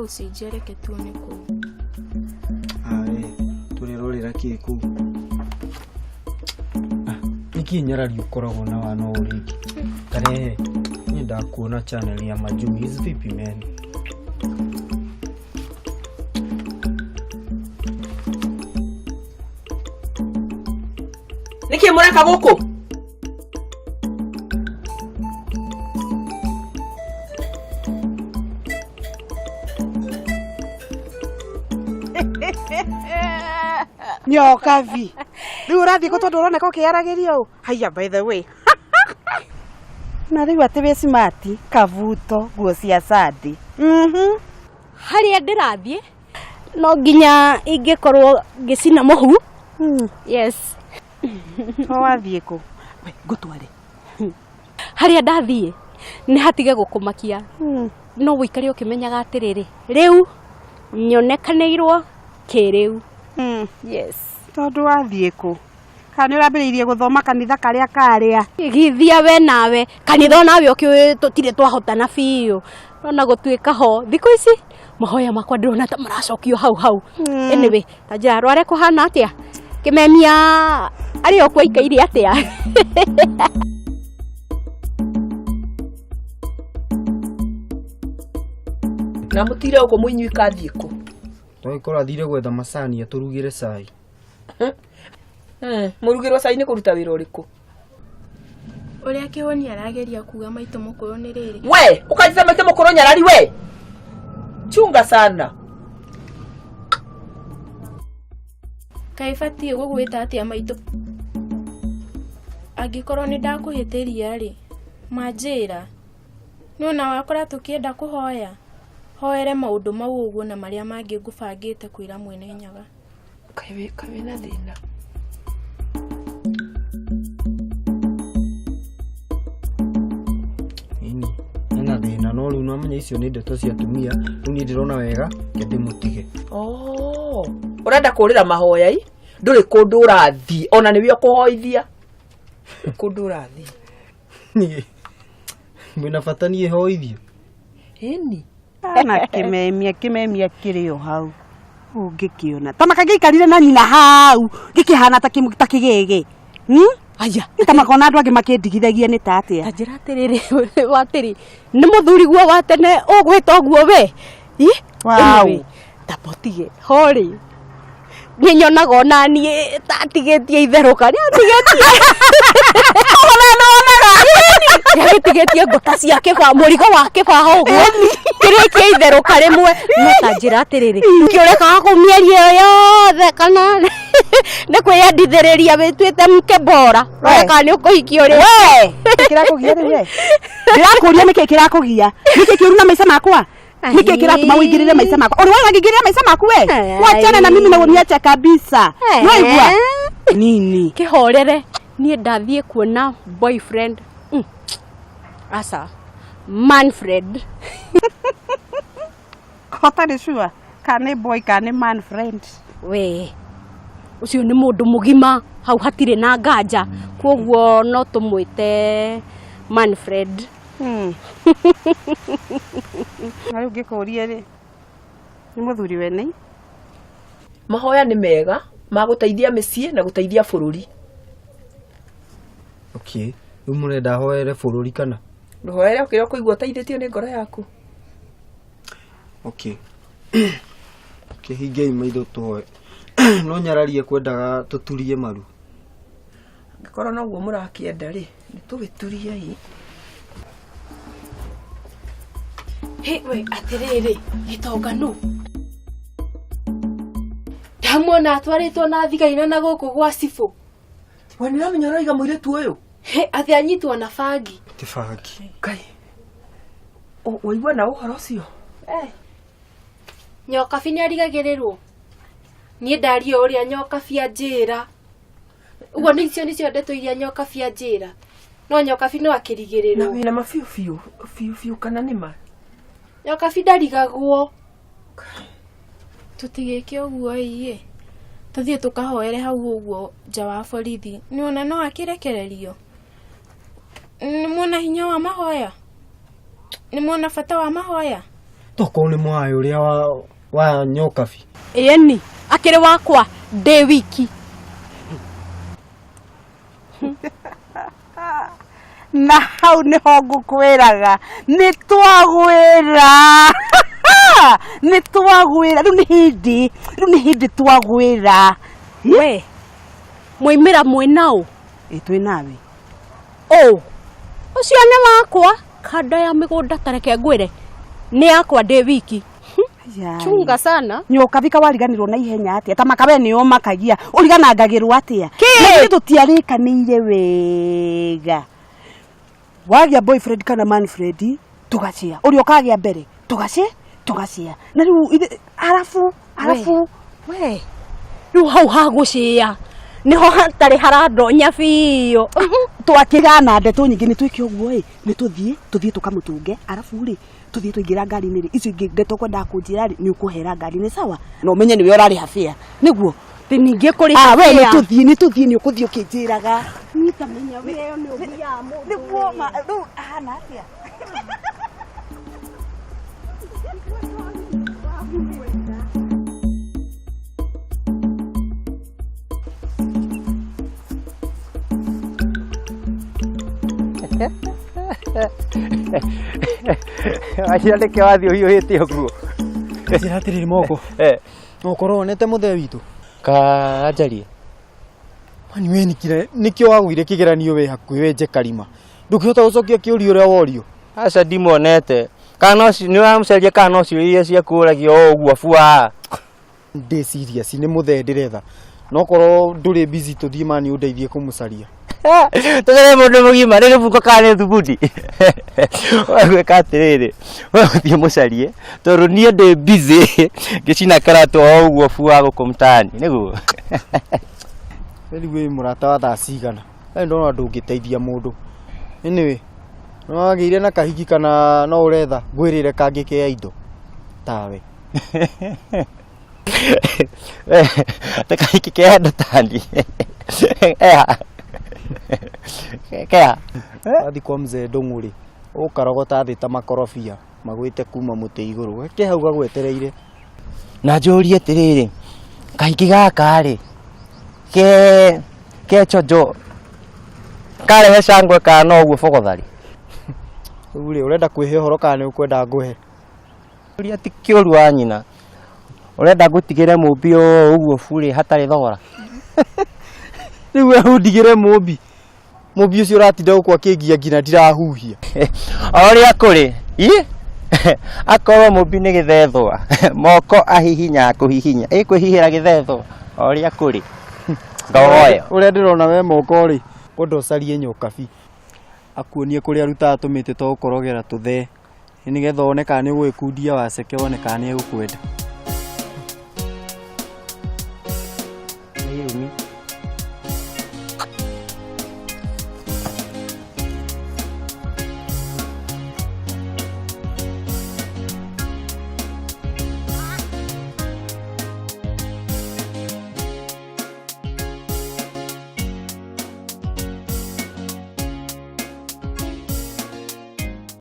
gucinjia reke tuone kuu. Turirorera ki kuu. Niki nyarari ukoragwo na wana uriki. Karehe ni ndakuona channel ya Majuiz vipi man? Niki mureka guku? Nyoka vi. Riu urathi ko tondu uroneka ukiyaragiria u. Haya by the way. Na riu atibe smart, kavuto, nguo cia sadi. Haria ndirathie no nginya ingikorwo ngicina muhu. Yes. Wathie ku? We ngutware. Haria ndathie ni hatige gukumakia. No wikare ukimenyaga atiriri. Riu nyonekanirwo kiriu. Yes. Tondu wathie ku? Kana urambiriirie guthoma kanitha karia karia? Githia we nawe kanitha nawe ukiwe tutire twahotana biu. Ona gutuika ho thiku ici mahoya makwa ndirona ta maracokio hau. Anyway, tajira rware kuhana atia? Kimemia ari okwa ikaire atia? Na mutire uko muinyu ikathie ku? Twikora thire gwetha macani aturugire cai. Murugirwo cai ni kuruta wira uriku? Uria Kihoni arageria kuga maito mukuru ni riri. We, ukajiza maito mukuru nyarari we. Chunga sana. Kaibati gugwita atia maito. Angikorwo ni ndakuhitiria ri, manjira. Nona wakora tukienda kuhoya. Hoere maundu mau uguo na maria mangi ngubangite kwira mwene nyaga. Kabe na thina. Na thina no riu no menya icio ni ndeto cia tumia riu ni ndirona wega ngende mutige. Urenda kurira mahoya i nduri kundu urathi ona niwe kuhoithia kundu urathi Ni mwina bata nie hoithio. Eni Ana kimemia kirio hau. Ungikiona tamaka gikarire na nyina hau gikihana ta kigege. Aya tamakona andu angi makindigithagia ni tatia. Tajira atiriri watiri ni muthuri guo wa tene ugwita guo we. Wow. Tapotige hori ni nyonaga ona nie tatigetie itheruka ni atigetie. Yagitigetie ngota ciake ba murigo wake ba hoguo kireke itheruka rimwe no tajira atiriri ngiureka kumieria yothe kana ne kwiyandithiriria witwite mke bora reka ni ukuhikio ri we kirakugia ri we ndirakuria niki kirakugia niki kiuru na maisha makwa niki kiratuma uingirire maisha makwa uri wewe ngingirire maisha maku we wachana na mimi na uniacha kabisa wewe nini kihorere nie ndathie kuona boyfriend asa Manfred. Kotari sure kane boy kane man friend We ucio ni mundu mugima hau hatire na nganja koguo no tumwite Manfred. Ari ngikuria ri ni muthuri wene mahoya ni mega maguteithia micie na guteithia bururi. Okay, umurenda hoere bururi kana? Nduhoere ukira kuigua teithitio ni ngoro yaku. Okay. Kihingei maitho tuhoe. No nyararie kwendaga tuturie maru. Ngikora no guo murakienda ri ni tugiturie hi. We atiriri gitonganu. Ndamwona atwaritwo na thigaina na guku gwa cibu. Wani ramenya roiga muiretu uyu? Athi anyitwo na bangi. Tifaki. Kai. Waigua na uhoro ucio? Nyoka bini arigagirirwo. Nie ndario uria nyoka bia njira. Ugo nicio nicio ndeto iria nyoka bia njira. No nyoka bini akirigirirwo. Na wina mafiu kana nima. Nyoka bini ndarigagwo. Tutigeke uguo iye. Tuthie tukahoere hau uguo nja wa borithi. Niona no akirekererio. Ni muona hinya wa mahoya. Ni muona bata wa mahoya. toko nĩ mwaĩ ũrĩa wa nyokabi. Ĩni akĩrĩ wakwa ndĩ wiki. Na hau nĩho ngũkwĩraga nĩ twagwĩra. Nĩ twagwĩra rĩu nĩ hĩndĩ twagwĩra. We mwaimĩra mwĩnaũ? Twĩ nawe. Ũcio nĩ wakwa kanda ya mĩgũnda tareke ngwĩre nĩ yakwa ndĩ wiki. Chunga sana. Nyokabi kawariganirwo na ihenya atia ta makabe nĩo makagia ũriganangagĩrwo atia. Nĩ tũtiarĩkanĩire wega. Wagĩa boyfriend kana manfriend tugacĩa. Ũrĩa ũkagĩa mbere tugacĩa. Na rĩu arafu we rĩu hau hagũcĩa niho hatarĩ harandonya biũ. Twakĩgana ndeto nyingĩ nĩ twĩke ũguo nĩ tũthiĩ tũkamũtũnge arafu rĩ tũthiĩ tũingĩra ngari-inĩ rĩ icio ingĩ ndeto kwenda kũnjĩra rĩ nĩ ũkũhera ngari nĩ sawa na ũmenye nĩwe ũrarĩ habĩa nĩguo ningĩ kũrĩ we nĩ tũthiĩ nĩ ũkũthiĩ ũkĩnjĩraga nitamenya we nĩ ũthiaga mũndũ nĩguo rĩu ahana atĩa. Acia ndeke wathi ũhiũhĩte ũguo. Njĩra atĩrĩrĩ moko. No ũkorwo wonete mũthee witũ. Kanjarie. Mani we nĩkĩo wagũire kĩgeranio we hakuhĩ we nje karima. Ndũkĩhota gũcokia kĩũria ũrĩa worio. Aca ndimonete. Kana nĩ wamũcaria kana ũcio iria ciakũragio ũguo bua. Ndĩ serious nĩ mũthee ndĩretha. No korwo ndũrĩ busy tũthiĩ mani ũndeithie kũmũcaria. Tũgere mũndũ mũgima rĩrĩ buko kana nĩ thubuti. Gwĩka atĩrĩrĩ. We ũthiĩ mũcarie tondũ niĩ ndĩ busy ngĩcina karatu o ũguo bua gũkũ mtaani nĩguo. Rĩu wĩ mũrata wa thaa cigana. Ndona ndũngĩteithia mũndũ. Anyway, no wagĩire na kahiki kana no ũretha ngwĩrĩre kangĩkea indo tawe. Ta kahiki kea ndatani. Kea. Wathi kwa mzee Ndũng'ũ-rĩ ũkarogota thĩ ta makorobia magwĩte kuma mũtĩ igũrũ. Ke hau gagwetereire. Na njũrie atĩrĩrĩ kahiki gaka-rĩ ke chojo karehe cangwe kana ũguo bogothari. Rĩu rĩ ũrenda kwĩhe ũhoro kana nĩ ũkwenda ngũhe? Ũria ti kĩũru wa nyina. Ũrenda ngũtigĩre mũmbi ũguo burĩ hatarĩ thogora. Rĩu we ũndigĩre mũmbi. Mũmbi ũcio ũratinda gũkũ akĩngia nginya ndirahuhia. Ũrĩa kũrĩ akorwo mũmbi nĩ gĩthethwa moko ahihinya kũhihinya kwĩhihĩra gĩthethwa ũrĩa kũrĩ ngoyo. Ũrĩa ndĩrona we moko-rĩ kwenda ũcarie nyokabi akuonie kũrĩa arutaga tũmĩtĩ twa gũkorogera tũthee nĩgetha one kana nĩ ũgwĩkundia waceke one kana nĩ egũkwenda.